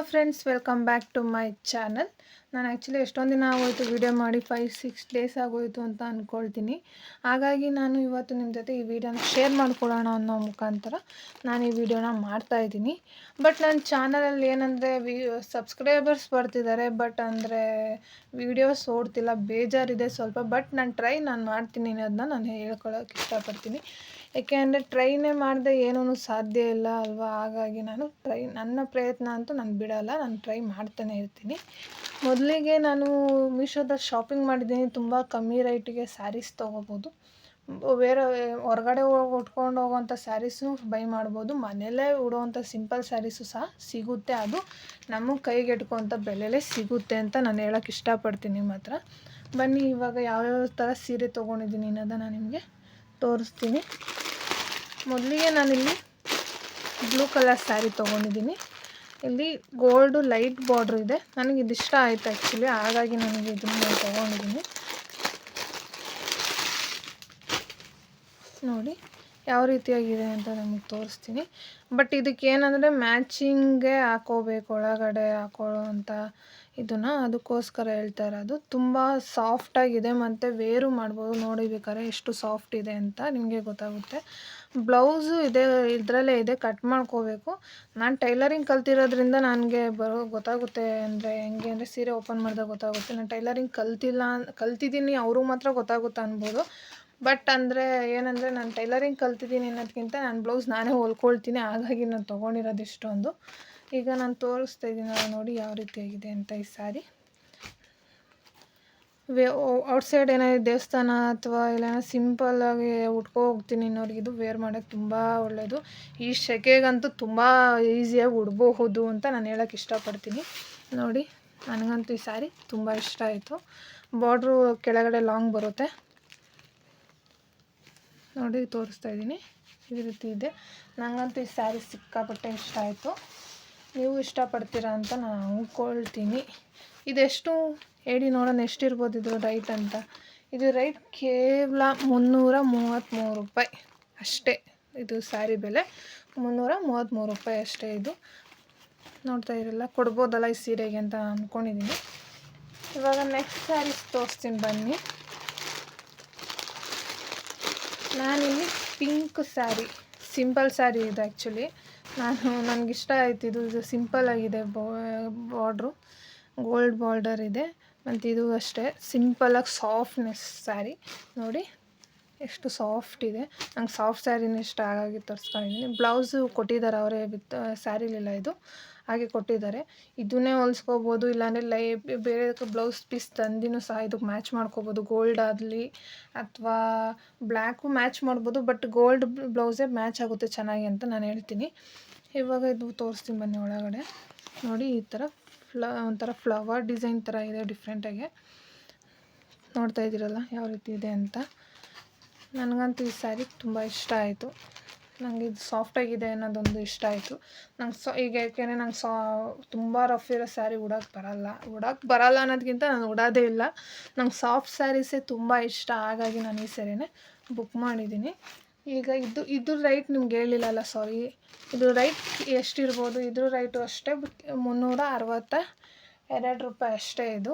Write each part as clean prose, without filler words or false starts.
Friends, welcome back to my channel. ನಾನು actually ಎಷ್ಟೊಂದು ದಿನ ಆಗೋಯಿತು ವಿಡಿಯೋ ಮಾಡಿ, 5-6 ಡೇಸ್ ಆಗೋಯಿತು ಅಂತ ಅಂದ್ಕೊಳ್ತೀನಿ. ಹಾಗಾಗಿ ನಾನು ಇವತ್ತು ನಿಮ್ಮ ಜೊತೆ ಈ ವಿಡಿಯೋನ ಶೇರ್ ಮಾಡ್ಕೊಳ್ಳೋಣ ಅನ್ನೋ ಮುಖಾಂತರ ನಾನು ಈ ವಿಡಿಯೋನ ಮಾಡ್ತಾಯಿದ್ದೀನಿ. ಬಟ್ ನನ್ನ ಚಾನಲಲ್ಲಿ ಏನಂದರೆ ಸಬ್ಸ್ಕ್ರೈಬರ್ಸ್ ಬರ್ತಿದ್ದಾರೆ, ಬಟ್ ಅಂದರೆ ವೀಡಿಯೋಸ್ ಓಡ್ತಿಲ್ಲ, ಬೇಜಾರಿದೆ ಸ್ವಲ್ಪ. ಬಟ್ ನಾನು ಮಾಡ್ತೀನಿ ಅನ್ನೋದನ್ನ ನಾನು ಹೇಳ್ಕೊಳ್ಳೋಕೆ ಇಷ್ಟಪಡ್ತೀನಿ. ಏಕೆ ಅಂದರೆ ಟ್ರೈನೇ ಮಾಡದೆ ಏನೂ ಸಾಧ್ಯ ಇಲ್ಲ ಅಲ್ವಾ. ಹಾಗಾಗಿ ನಾನು ನನ್ನ ಪ್ರಯತ್ನ ಅಂತೂ ನಾನು ಬಿಡೋಲ್ಲ, ನಾನು ಟ್ರೈ ಮಾಡ್ತಾನೆ ಇರ್ತೀನಿ. ಮೊದಲಿಗೆ ನಾನು ಮೀಶೋದಲ್ಲಿ ಶಾಪಿಂಗ್ ಮಾಡಿದ್ದೀನಿ. ತುಂಬ ಕಮ್ಮಿ ರೇಟಿಗೆ ಸ್ಯಾರೀಸ್ ತೊಗೋಬೋದು. ಬೇರೆ ಹೊರಗಡೆ ಉಟ್ಕೊಂಡು ಹೋಗೋವಂಥ ಸ್ಯಾರೀಸು ಬೈ ಮಾಡ್ಬೋದು. ಮನೆಯಲ್ಲೇ ಉಡೋವಂಥ ಸಿಂಪಲ್ ಸ್ಯಾರೀಸು ಸಹ ಸಿಗುತ್ತೆ. ಅದು ನಮಗೆ ಕೈಗೆಟುಕುವಂಥ ಬೆಲೆಯಲ್ಲೇ ಸಿಗುತ್ತೆ ಅಂತ ನಾನು ಹೇಳೋಕ್ಕೆ ಇಷ್ಟಪಡ್ತೀನಿ ನಿಮ್ಮ ಹತ್ರ. ಬನ್ನಿ, ಇವಾಗ ಯಾವ್ಯಾವ ಥರ ಸೀರೆ ತೊಗೊಂಡಿದ್ದೀನಿ ಅನ್ನೋದನ್ನು ನಾನು ನಿಮಗೆ ತೋರಿಸ್ತೀನಿ. ಮೊದಲಿಗೆ ನಾನಿಲ್ಲಿ ಬ್ಲೂ ಕಲರ್ ಸ್ಯಾರಿ ತೊಗೊಂಡಿದ್ದೀನಿ. ಇಲ್ಲಿ ಗೋಲ್ಡು ಲೈಟ್ ಬಾರ್ಡ್ರ್ ಇದೆ. ನನಗೆ ಇದಿಷ್ಟ ಆಯಿತು ಆ್ಯಕ್ಚುಲಿ, ಹಾಗಾಗಿ ನನಗೆ ಇದನ್ನು ತೊಗೊಂಡಿದ್ದೀನಿ. ನೋಡಿ ಯಾವ ರೀತಿಯಾಗಿದೆ ಅಂತ ನಮಗೆ ತೋರಿಸ್ತೀನಿ. ಬಟ್ ಇದಕ್ಕೆ ಏನಂದರೆ ಮ್ಯಾಚಿಂಗೇ ಹಾಕೋಬೇಕು ಒಳಗಡೆ ಹಾಕೊಳ್ಳೋ ಅಂಥ ಇದನ್ನು, ಅದಕ್ಕೋಸ್ಕರ ಹೇಳ್ತಾ ಇರೋದು. ತುಂಬ ಸಾಫ್ಟಾಗಿದೆ ಮತ್ತು ವೇರು ಮಾಡ್ಬೋದು. ನೋಡಿ ಬೇಕಾದ್ರೆ ಎಷ್ಟು ಸಾಫ್ಟ್ ಇದೆ ಅಂತ ನಿಮಗೆ ಗೊತ್ತಾಗುತ್ತೆ. ಬ್ಲೌಸು ಇದರಲ್ಲೇ ಇದೆ, ಕಟ್ ಮಾಡ್ಕೋಬೇಕು. ನಾನು ಟೈಲರಿಂಗ್ ಕಲ್ತಿರೋದ್ರಿಂದ ನನಗೆ ಗೊತ್ತಾಗುತ್ತೆ. ಅಂದರೆ ಹೆಂಗೆ ಅಂದರೆ ಸೀರೆ ಓಪನ್ ಮಾಡಿದಾಗ ಗೊತ್ತಾಗುತ್ತೆ. ನಾನು ಟೈಲರಿಂಗ್ ಕಲ್ತಿದ್ದೀನಿ, ಅವರು ಮಾತ್ರ ಗೊತ್ತಾಗುತ್ತೆ ಅನ್ಬೋದು. ಬಟ್ ಅಂದರೆ ಏನಂದರೆ ನಾನು ಟೈಲರಿಂಗ್ ಕಲ್ತಿದ್ದೀನಿ ಅನ್ನೋದಕ್ಕಿಂತ ನಾನು ಬ್ಲೌಸ್ ನಾನೇ ಹೊಲ್ಕೊಳ್ತೀನಿ. ಹಾಗಾಗಿ ನಾನು ತೊಗೊಂಡಿರೋದು ಇಷ್ಟೊಂದು. ಈಗ ನಾನು ತೋರಿಸ್ತಾ ಇದ್ದೀನಿ, ನೋಡಿ ಯಾವ ರೀತಿಯಾಗಿದೆ ಅಂತ ಈ ಸ್ಯಾರಿ. ಔಟ್ಸೈಡ್ ಏನಾದ್ರು ದೇವಸ್ಥಾನ ಅಥವಾ ಇಲ್ಲ ಸಿಂಪಲ್ಲಾಗಿ ಉಟ್ಕೊ ಹೋಗ್ತೀನಿ ಅನ್ನೋರಿಗೆ ಇದು ವೇರ್ ಮಾಡೋಕ್ಕೆ ತುಂಬ ಒಳ್ಳೆಯದು. ಈ ಸೆಕೆಗಂತೂ ತುಂಬ ಈಸಿಯಾಗಿ ಉಡಬಹುದು ಅಂತ ನಾನು ಹೇಳೋಕ್ಕೆ ಇಷ್ಟಪಡ್ತೀನಿ. ನೋಡಿ, ನನಗಂತೂ ಈ ಸ್ಯಾರಿ ತುಂಬ ಇಷ್ಟ ಆಯಿತು. ಬಾರ್ಡ್ರು ಕೆಳಗಡೆ ಲಾಂಗ್ ಬರುತ್ತೆ. ನೋಡಿ ತೋರಿಸ್ತಾ ಇದ್ದೀನಿ, ಈ ರೀತಿ ಇದೆ. ನನಗಂತೂ ಈ ಸ್ಯಾರಿ ಸಿಕ್ಕಾಪಟ್ಟೆ ಇಷ್ಟ ಆಯಿತು. ನೀವು ಇಷ್ಟಪಡ್ತೀರಾ ಅಂತ ನಾನು ಅಂದ್ಕೊಳ್ತೀನಿ. ಇದೆಷ್ಟು ಹೇಳಿ ನೋಡೋಣ, ಎಷ್ಟಿರ್ಬೋದು ಇದು ರೈಟ್ ಅಂತ. ಇದು ರೈಟ್ ಕೇವಲ 333 ರೂಪಾಯಿ ಅಷ್ಟೇ. ಇದು ಸ್ಯಾರಿ ಬೆಲೆ 333 ರೂಪಾಯಿ ಅಷ್ಟೇ. ಇದು ನೋಡ್ತಾ ಇರಲ್ಲ, ಕೊಡ್ಬೋದಲ್ಲ ಈ ಸೀರೆಗೆ ಅಂತ ಅಂದ್ಕೊಂಡಿದ್ದೀನಿ. ಇವಾಗ ನೆಕ್ಸ್ಟ್ ಸ್ಯಾರೀಸ್ ತೋರಿಸ್ತೀನಿ ಬನ್ನಿ. ನಾನಿಲ್ಲಿ ಪಿಂಕ್ ಸ್ಯಾರಿ, ಸಿಂಪಲ್ ಸ್ಯಾರಿ ಇದು ಆ್ಯಕ್ಚುಲಿ. ನನಗಿಷ್ಟ ಆಯಿತು. ಇದು ಸಿಂಪಲ್ ಆಗಿದೆ, ಬಾರ್ಡ್ರು ಗೋಲ್ಡ್ ಬಾರ್ಡರ್ ಇದೆ. ಮತ್ತು ಇದು ಅಷ್ಟೇ ಸಿಂಪಲಾಗಿ ಸಾಫ್ಟ್ನೆಸ್ ಸ್ಯಾರಿ. ನೋಡಿ ಎಷ್ಟು ಸಾಫ್ಟ್ ಇದೆ. ನಂಗೆ ಸಾಫ್ಟ್ ಸ್ಯಾರಿನೇ ಇಷ್ಟ, ಹಾಗಾಗಿ ತರಿಸ್ಕೊಂಡಿದ್ದೀನಿ. ಬ್ಲೌಸು ಕೊಟ್ಟಿದ್ದಾರೆ ಅವರೇ, ವಿತ್ ಸ್ಯಾರಿಲಿಲ್ಲ ಇದು, ಹಾಗೆ ಕೊಟ್ಟಿದ್ದಾರೆ. ಇದನ್ನೇ ಹೊಲಿಸ್ಕೋಬೋದು, ಇಲ್ಲಾಂದರೆ ಬೇರೆ ಬ್ಲೌಸ್ ಪೀಸ್ ತಂದಿನೂ ಸಹ ಇದಕ್ಕೆ ಮ್ಯಾಚ್ ಮಾಡ್ಕೋಬೋದು. ಗೋಲ್ಡ್ ಆಗಲಿ ಅಥವಾ ಬ್ಲ್ಯಾಕು ಮ್ಯಾಚ್ ಮಾಡ್ಬೋದು, ಬಟ್ ಗೋಲ್ಡ್ ಬ್ಲೌಸೇ ಮ್ಯಾಚ್ ಆಗುತ್ತೆ ಚೆನ್ನಾಗಿ ಅಂತ ನಾನು ಹೇಳ್ತೀನಿ. ಇವಾಗ ಇದು ತೋರಿಸ್ತೀನಿ ಬನ್ನಿ ಒಳಗಡೆ. ನೋಡಿ ಈ ಥರ ಒಂಥರ ಫ್ಲವರ್ ಡಿಸೈನ್ ಥರ ಇದೆ, ಡಿಫ್ರೆಂಟಾಗಿ. ನೋಡ್ತಾ ಇದ್ದೀರಲ್ಲ ಯಾವ ರೀತಿ ಇದೆ ಅಂತ. ನನಗಂತೂ ಈ ಸ್ಯಾರಿ ತುಂಬ ಇಷ್ಟ ಆಯಿತು. ನನಗೆ ಇದು ಸಾಫ್ಟಾಗಿದೆ ಅನ್ನೋದೊಂದು ಇಷ್ಟ ಆಯಿತು. ಈಗ ಯಾಕೆಂದರೆ ನಂಗೆ ತುಂಬ ರಫ್ ಇರೋ ಸ್ಯಾರಿ ಉಡೋಕ್ಕೆ ಬರಲ್ಲ ಅನ್ನೋದಕ್ಕಿಂತ ನಾನು ಉಡೋದೇ ಇಲ್ಲ. ನಂಗೆ ಸಾಫ್ಟ್ ಸ್ಯಾರೀಸೇ ತುಂಬ ಇಷ್ಟ, ಹಾಗಾಗಿ ನಾನು ಈ ಸ್ಯಾರಿನೇ ಬುಕ್ ಮಾಡಿದ್ದೀನಿ. ಈಗ ಇದು ರೈಟ್ ನಿಮ್ಗೆ ಹೇಳಿಲ್ಲಲ್ಲ, ಸಾರಿ. ಇದು ರೈಟ್ ಎಷ್ಟಿರ್ಬೋದು, ಇದ್ರ ರೈಟು ಅಷ್ಟೇ 362 ರೂಪಾಯಿ ಅಷ್ಟೇ. ಇದು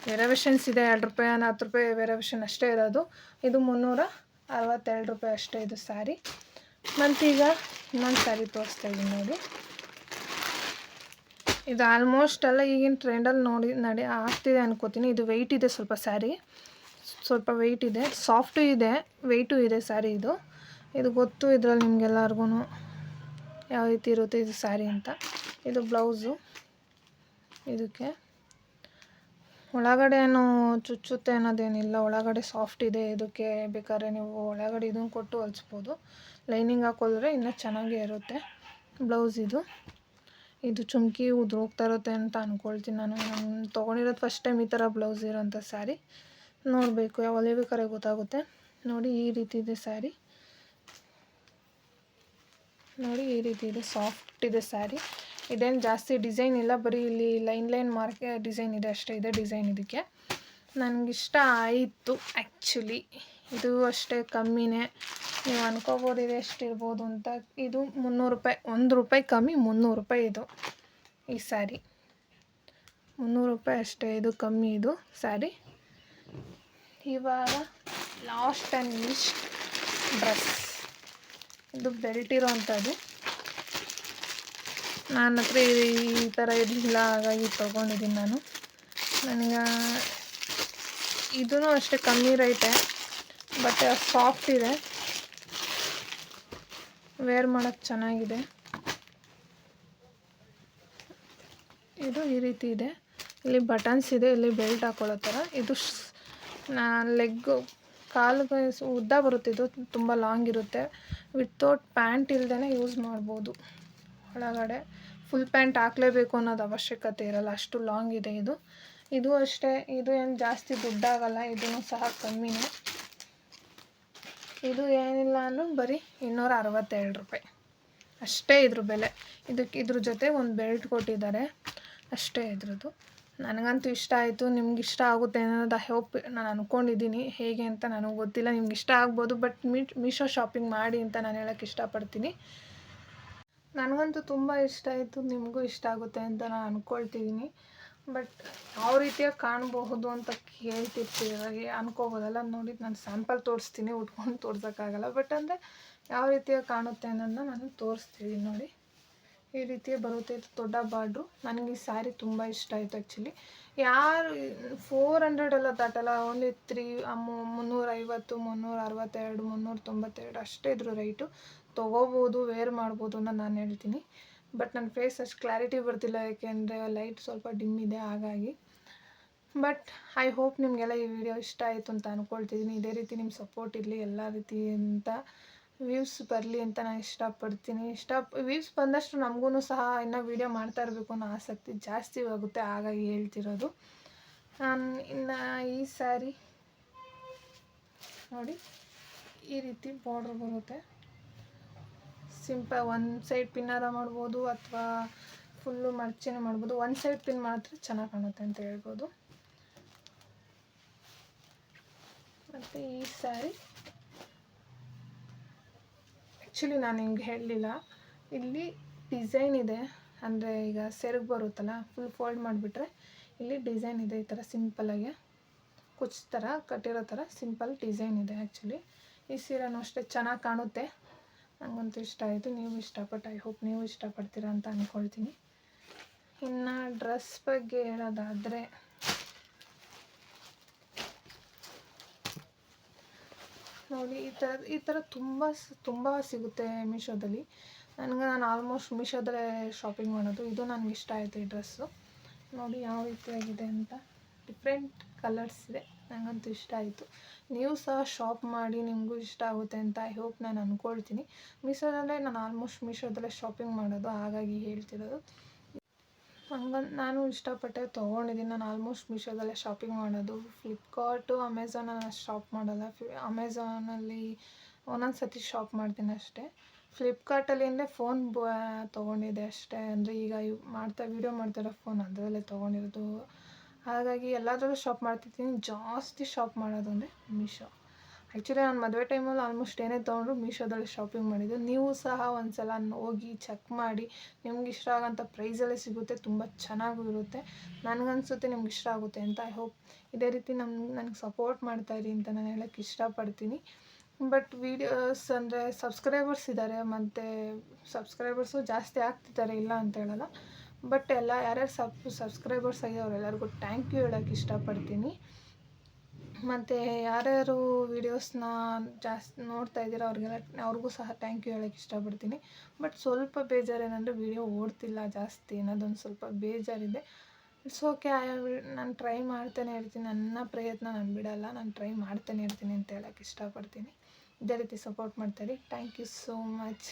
ವೆರವೇಷನ್ಸ್ ಇದೆ, 2 ರೂಪಾಯಿ 10 ರೂಪಾಯಿ ವೆರವೇಷನ್ ಅಷ್ಟೇ ಇರೋದು. ಇದು 362 ರೂಪಾಯಿ ಅಷ್ಟೇ ಇದು ಸ್ಯಾರಿ. ಮತ್ತೀಗ ಇನ್ನೊಂದು ಸ್ಯಾರಿ ತೋರಿಸ್ತಾ ಇದ್ದೀನಿ ನೋಡಿ. ಇದು ಆಲ್ಮೋಸ್ಟ್ ಎಲ್ಲ ಈಗಿನ ಟ್ರೆಂಡಲ್ಲಿ ಆಗ್ತಿದೆ ಅನ್ಕೋತೀನಿ. ಇದು ವೆಯ್ಟ್ ಇದೆ ಸ್ವಲ್ಪ ಸ್ಯಾರಿ, ಸ್ವಲ್ಪ ವೆಯ್ಟ್ ಇದೆ, ಸಾಫ್ಟು ಇದೆ, ವೆಯ್ಟು ಇದೆ ಸ್ಯಾರಿ. ಇದು ಗೊತ್ತು ಇದರಲ್ಲಿ ನಿಮಗೆಲ್ಲರಿಗೂ ಯಾವ ರೀತಿ ಇರುತ್ತೆ ಇದು ಸ್ಯಾರಿ ಅಂತ. ಇದು ಬ್ಲೌಸು. ಇದಕ್ಕೆ ಒಳಗಡೆ ಏನು ಚುಚ್ಚುತ್ತೆ ಅನ್ನೋದೇನಿಲ್ಲ, ಒಳಗಡೆ ಸಾಫ್ಟ್ ಇದೆ. ಇದಕ್ಕೆ ಬೇಕಾದ್ರೆ ನೀವು ಒಳಗಡೆ ಇದನ್ನು ಕೊಟ್ಟು ಹೊಲಿಸ್ಬೋದು. ಲೈನಿಂಗ್ ಹಾಕೊಳ್ರೆ ಇನ್ನೂ ಚೆನ್ನಾಗೇ ಇರುತ್ತೆ. ಬ್ಲೌಸ್ ಇದು ಚುಮ್ಕಿ ಉದ್ರೋಗ್ತಾ ಇರುತ್ತೆ ಅಂತ ಅಂದ್ಕೊಳ್ತೀನಿ ನಾನು ತೊಗೊಂಡಿರೋದು ಫಸ್ಟ್ ಟೈಮ್ ಈ ಥರ ಬ್ಲೌಸ್ ಇರೋಂಥ ಸ್ಯಾರಿ. ನೋಡಬೇಕು, ಹೊಲಿಬೇಕಾದ್ರೆ ಗೊತ್ತಾಗುತ್ತೆ. ನೋಡಿ ಈ ರೀತಿ ಇದೆ ಸ್ಯಾರಿ. ನೋಡಿ ಈ ರೀತಿ ಇದೆ, ಸಾಫ್ಟ್ ಇದೆ ಸ್ಯಾರಿ. ಇದೇನು ಜಾಸ್ತಿ ಡಿಸೈನ್ ಇಲ್ಲ, ಬರೀ ಇಲ್ಲಿ ಲೈನ್ ಮಾರ್ಕೆ ಡಿಸೈನ್ ಇದೆ ಅಷ್ಟೇ. ಇದೆ ಡಿಸೈನ್. ಇದಕ್ಕೆ ನನಗಿಷ್ಟ ಆಯಿತು ಆ್ಯಕ್ಚುಲಿ. ಇದು ಅಷ್ಟೇ ಕಮ್ಮಿನೇ. ನೀವು ಅನ್ಕೋಬೋದು ಇದು ಎಷ್ಟಿರ್ಬೋದು ಅಂತ. ಇದು 300 ರೂಪಾಯಿ, 1 ರೂಪಾಯಿ ಕಮ್ಮಿ, 300 ರೂಪಾಯಿ. ಈ ಸ್ಯಾರಿ 300 ರೂಪಾಯಿ ಅಷ್ಟೇ, ಇದು ಕಮ್ಮಿ ಇದು ಸ್ಯಾರಿ. ಇವಾಗ ಲಾಸ್ಟ್ ಆ್ಯಂಡ್ ಲೀಸ್ಟ್ ಡ್ರೆಸ್. ಇದು ಬೆಲ್ಟ್ ಇರೋ ಅಂಥದ್ದು. ನನ್ನ ಹತ್ರ ಈ ಥರ ಇರಲಿಲ್ಲ, ಹಾಗಾಗಿ ತೊಗೊಂಡಿದ್ದೀನಿ ನಾನು. ನನಗೆ ಇದೂ ಅಷ್ಟೇ ಕಮ್ಮಿ ರೇಟೇ, ಬಟ್ ಸಾಫ್ಟ್ ಇದೆ, ವೇರ್ ಮಾಡೋಕ್ಕೆ ಚೆನ್ನಾಗಿದೆ. ಇದು ಈ ರೀತಿ ಇದೆ, ಇಲ್ಲಿ ಬಟನ್ಸ್ ಇದೆ, ಇಲ್ಲಿ ಬೆಲ್ಟ್ ಹಾಕೊಳ್ಳೋ ಥರ. ಇದು ಲೆಗ್ಗು ಕಾಲಿಗೆ ಉದ್ದ ಬರುತ್ತೆ, ಇದು ತುಂಬ ಲಾಂಗ್ ಇರುತ್ತೆ. ವಿತೌಟ್ ಪ್ಯಾಂಟ್ ಇಲ್ಲದೇ ಯೂಸ್ ಮಾಡ್ಬೋದು. ಒಳಗಡೆ ಫುಲ್ ಪ್ಯಾಂಟ್ ಹಾಕಲೇಬೇಕು ಅನ್ನೋದು ಅವಶ್ಯಕತೆ ಇರಲ್ಲ, ಅಷ್ಟು ಲಾಂಗ್ ಇದೆ ಇದು. ಇದು ಅಷ್ಟೇ, ಇದು ಏನು ಜಾಸ್ತಿ ದುಡ್ಡಾಗಲ್ಲ, ಇದೂ ಸಹ ಕಮ್ಮಿನೇ. ಇದು ಏನಿಲ್ಲ ಅಂದರೂ ಬರೀ 262 ರೂಪಾಯಿ ಅಷ್ಟೇ ಇದ್ರ ಬೆಲೆ. ಇದ್ರ ಜೊತೆ ಒಂದು ಬೆಲ್ಟ್ ಕೊಟ್ಟಿದ್ದಾರೆ ಅಷ್ಟೇ ಇದ್ರದ್ದು. ನನಗಂತೂ ಇಷ್ಟ ಆಯಿತು, ನಿಮ್ಗೆ ಇಷ್ಟ ಆಗುತ್ತೆ ಅನ್ನೋದು ಹೋಪ್ ನಾನು ಅಂದ್ಕೊಂಡಿದ್ದೀನಿ. ಹೇಗೆ ಅಂತ ನನಗೆ ಗೊತ್ತಿಲ್ಲ, ನಿಮ್ಗೆ ಇಷ್ಟ ಆಗ್ಬೋದು, ಬಟ್ ಮೀಶೋ ಶಾಪಿಂಗ್ ಮಾಡಿ ಅಂತ ನಾನು ಹೇಳೋಕ್ಕೆ ಇಷ್ಟಪಡ್ತೀನಿ. ನನಗಂತೂ ತುಂಬ ಇಷ್ಟ ಆಯಿತು, ನಿಮಗೂ ಇಷ್ಟ ಆಗುತ್ತೆ ಅಂತ ನಾನು ಅಂದ್ಕೊಳ್ತಿದ್ದೀನಿ. ಬಟ್ ಯಾವ ರೀತಿಯಾಗಿ ಕಾಣಬಹುದು ಅಂತ ಕೇಳ್ತಿರ್ತೀವಿ, ಅನ್ಕೋಬೋದಲ್ಲ. ನೋಡಿ, ನಾನು ಸ್ಯಾಂಪಲ್ ತೋರಿಸ್ತೀನಿ, ಉಟ್ಕೊಂಡು ತೋರ್ಸೋಕ್ಕಾಗಲ್ಲ. ಬಟ್ ಅಂದರೆ ಯಾವ ರೀತಿಯಾಗಿ ಕಾಣುತ್ತೆ ಅನ್ನೋದನ್ನ ನಾನು ತೋರಿಸ್ತೀನಿ. ನೋಡಿ, ಈ ರೀತಿ ಬರುತ್ತೆ. ಇದು ದೊಡ್ಡ ಬಾರ್ಡ್ರು. ನನಗೆ ಈ ಸ್ಯಾರಿ ತುಂಬ ಇಷ್ಟ ಆಯಿತು ಆ್ಯಕ್ಚುಲಿ. ಯಾರು 400 ಎಲ್ಲ ದಾಟಲ್ಲ, ಓನ್ಲಿ 350, 362, 392 ಅಷ್ಟೇ ಇದ್ರ ರೈಟು. ತೊಗೋಬೋದು, ವೇರ್ ಮಾಡ್ಬೋದು ಅನ್ನೋದು ನಾನು ಹೇಳ್ತೀನಿ. ಬಟ್ ನನ್ನ ಫೇಸ್ ಅಷ್ಟು ಕ್ಲಾರಿಟಿ ಬರ್ತಿಲ್ಲ, ಯಾಕೆಂದರೆ ಲೈಟ್ ಸ್ವಲ್ಪ ಡಿಮ್ ಇದೆ, ಹಾಗಾಗಿ. ಬಟ್ ಐ ಹೋಪ್ ನಿಮಗೆಲ್ಲ ಈ ವಿಡಿಯೋ ಇಷ್ಟ ಆಯಿತು ಅಂತ ಅಂದ್ಕೊಳ್ತಿದ್ದೀನಿ. ಇದೇ ರೀತಿ ನಿಮ್ಮ ಸಪೋರ್ಟ್ ಇರಲಿ, ಎಲ್ಲ ರೀತಿಯಿಂದ ವ್ಯೂಸ್ ಬರಲಿ ಅಂತ ನಾನು ಇಷ್ಟಪಡ್ತೀನಿ. ವ್ಯೂಸ್ ಬಂದಷ್ಟು ನಮಗೂ ಸಹ ಇನ್ನೂ ವೀಡಿಯೋ ಮಾಡ್ತಾ ಇರಬೇಕು ಅನ್ನೋ ಆಸಕ್ತಿ ಜಾಸ್ತಿ ಆಗುತ್ತೆ, ಹಾಗಾಗಿ ಹೇಳ್ತಿರೋದು. ಇನ್ನು ಈ ಸ್ಯಾರಿ ನೋಡಿ, ಈ ರೀತಿ ಬಾರ್ಡ್ರ್ ಬರುತ್ತೆ. ಸಿಂಪಲ್ ಒಂದು ಸೈಡ್ ಪಿನ್ನಾರ ಮಾಡ್ಬೋದು, ಅಥವಾ ಫುಲ್ಲು ಮರ್ಚಿನೇ ಮಾಡ್ಬೋದು. ಒಂದು ಸೈಡ್ ಪಿನ್ ಮಾತ್ರ ಚೆನ್ನಾಗಿ ಕಾಣುತ್ತೆ ಅಂತ ಹೇಳ್ಬೋದು. ಮತ್ತು ಈ ಸ್ಯಾರಿ ಆ್ಯಕ್ಚುಲಿ ನಾನು ನಿಮ್ಗೆ ಹೇಳಲಿಲ್ಲ, ಇಲ್ಲಿ ಡಿಸೈನ್ ಇದೆ. ಅಂದರೆ ಈಗ ಸೆರಗು ಬರುತ್ತಲ್ಲ, ಫುಲ್ ಫೋಲ್ಡ್ ಮಾಡಿಬಿಟ್ರೆ ಇಲ್ಲಿ ಡಿಸೈನ್ ಇದೆ. ಈ ಥರ ಸಿಂಪಲಾಗಿ ಕುಚ್ಚು ಥರ ಕಟ್ಟಿರೋ ಥರ ಸಿಂಪಲ್ ಡಿಸೈನ್ ಇದೆ ಆ್ಯಕ್ಚುಲಿ. ಈ ಸೀರೆನೂ ಅಷ್ಟೇ ಚೆನ್ನಾಗಿ ಕಾಣುತ್ತೆ, ನನಗಂತೂ ಇಷ್ಟ ಆಯಿತು. ನೀವು ಇಷ್ಟಪಟ್ಟು, ಐ ಹೋಪ್ ನೀವು ಇಷ್ಟಪಡ್ತೀರಾ ಅಂತ ಅಂದ್ಕೊಳ್ತೀನಿ. ಇನ್ನು ಡ್ರೆಸ್ ಬಗ್ಗೆ ಹೇಳೋದಾದರೆ, ನೋಡಿ, ಈ ಥರ ತುಂಬ ಸಿಗುತ್ತೆ ಮೀಶೋದಲ್ಲಿ. ನಾನು ಆಲ್ಮೋಸ್ಟ್ ಮೀಶೋದಲ್ಲೇ ಶಾಪಿಂಗ್ ಮಾಡೋದು. ಇದು ನನಗೆ ಇಷ್ಟ ಆಯಿತು ಈ ಡ್ರೆಸ್ಸು. ನೋಡಿ ಯಾವ ರೀತಿಯಾಗಿದೆ ಅಂತ, ಡಿಫ್ರೆಂಟ್ ಕಲರ್ಸ್ ಇದೆ, ನನಗಂತೂ ಇಷ್ಟ ಆಯಿತು. ನೀವು ಸಹ ಶಾಪ್ ಮಾಡಿ, ನಿಮಗೂ ಇಷ್ಟ ಆಗುತ್ತೆ ಅಂತ ಐ ಹೋಪ್ ನಾನು ಅಂದ್ಕೊಳ್ತೀನಿ. ನಾನು ಆಲ್ಮೋಸ್ಟ್ ಮೀಶೋದಲ್ಲೇ ಶಾಪಿಂಗ್ ಮಾಡೋದು, ಹಾಗಾಗಿ ಹೇಳ್ತಿರೋದು. ನಾನು ಇಷ್ಟಪಟ್ಟೆ ತೊಗೊಂಡಿದ್ದೀನಿ. ನಾನು ಆಲ್ಮೋಸ್ಟ್ ಮೀಶೋದಲ್ಲೇ ಶಾಪಿಂಗ್ ಮಾಡೋದು. ಫ್ಲಿಪ್ಕಾರ್ಟು, ಅಮೆಝಾನಲ್ಲಿ ಶಾಪ್ ಮಾಡಲ್ಲ. ಅಮೆಝಾನಲ್ಲಿ ಒಂದೊಂದು ಸತಿ ಶಾಪ್ ಮಾಡ್ತೀನಿ ಅಷ್ಟೇ. ಫ್ಲಿಪ್ಕಾರ್ಟಲ್ಲಿ ಅಂದರೆ ಫೋನ್ ತೊಗೊಂಡಿದ್ದೆ ಅಷ್ಟೇ. ಅಂದರೆ ಈಗ ವೀಡಿಯೋ ಮಾಡ್ತಾಯಿರೋ ಫೋನ್ ಅದರಲ್ಲೇ ತೊಗೊಂಡಿರೋದು. ಹಾಗಾಗಿ ಎಲ್ಲದರಲ್ಲೂ ಶಾಪ್ ಮಾಡ್ತಿರ್ತೀನಿ. ಜಾಸ್ತಿ ಶಾಪ್ ಮಾಡೋದು ಅಂದರೆ ಮೀಶೋ. ಆ್ಯಕ್ಚುಲಿ ನಾನು ಮದುವೆ ಟೈಮಲ್ಲಿ ಆಲ್ಮೋಸ್ಟ್ ಏನೇ ತೊಗೊಂಡ್ರು ಮೀಶೋದಲ್ಲಿ ಶಾಪಿಂಗ್ ಮಾಡಿದ್ದು. ನೀವು ಸಹ ಒಂದು ಸಲ ಹೋಗಿ ಚೆಕ್ ಮಾಡಿ, ನಿಮ್ಗೆ ಇಷ್ಟ ಆಗೋಂಥ ಪ್ರೈಸಲ್ಲೇ ಸಿಗುತ್ತೆ, ತುಂಬ ಚೆನ್ನಾಗೂ ಇರುತ್ತೆ. ನನಗನ್ಸುತ್ತೆ ನಿಮ್ಗೆ ಇಷ್ಟ ಆಗುತ್ತೆ ಅಂತ. ಐ ಹೋಪ್ ಇದೇ ರೀತಿ ನನಗೆ ಸಪೋರ್ಟ್ ಮಾಡ್ತಾಯಿರಿ ಅಂತ ನಾನು ಹೇಳೋಕ್ಕೆ ಇಷ್ಟಪಡ್ತೀನಿ. ಬಟ್ ವೀಡಿಯೋಸ್ ಅಂದರೆ ಸಬ್ಸ್ಕ್ರೈಬರ್ಸ್ ಇದ್ದಾರೆ, ಮತ್ತು ಸಬ್ಸ್ಕ್ರೈಬರ್ಸು ಜಾಸ್ತಿ ಆಗ್ತಿದ್ದಾರೆ, ಇಲ್ಲ ಅಂತ ಹೇಳಲ್ಲ. ಬಟ್ ಯಾರ್ಯಾರು ಸಬ್ಸ್ಕ್ರೈಬರ್ಸ್ ಆಗಿ ಅವರೆಲ್ಲರಿಗೂ ಥ್ಯಾಂಕ್ ಯು ಹೇಳೋಕ್ಕೆ ಇಷ್ಟಪಡ್ತೀನಿ. ಮತ್ತು ಯಾರ್ಯಾರು ವೀಡಿಯೋಸ್ನ ಜಾಸ್ತಿ ನೋಡ್ತಾ ಇದ್ದೀರೋ ಅವ್ರಿಗೂ ಸಹ ಥ್ಯಾಂಕ್ ಯು ಹೇಳೋಕ್ಕೆ ಇಷ್ಟಪಡ್ತೀನಿ. ಬಟ್ ಸ್ವಲ್ಪ ಬೇಜಾರೇನೆಂದರೆ ವೀಡಿಯೋ ಓಡ್ತಿಲ್ಲ ಜಾಸ್ತಿ ಅನ್ನೋದೊಂದು ಸ್ವಲ್ಪ ಬೇಜಾರಿದೆ. ಇಟ್ಸ್ ಓಕೆ, ನಾನು ಟ್ರೈ ಮಾಡ್ತಾನೆ ಇರ್ತೀನಿ. ನನ್ನ ಪ್ರಯತ್ನ ನಾನು ಬಿಡಲ್ಲ, ನಾನು ಟ್ರೈ ಮಾಡ್ತಾನೆ ಇರ್ತೀನಿ ಅಂತ ಹೇಳೋಕ್ಕೆ ಇಷ್ಟಪಡ್ತೀನಿ. ಇದೇ ರೀತಿ ಸಪೋರ್ಟ್ ಮಾಡ್ತಾಯಿರಿ. Thank you so much.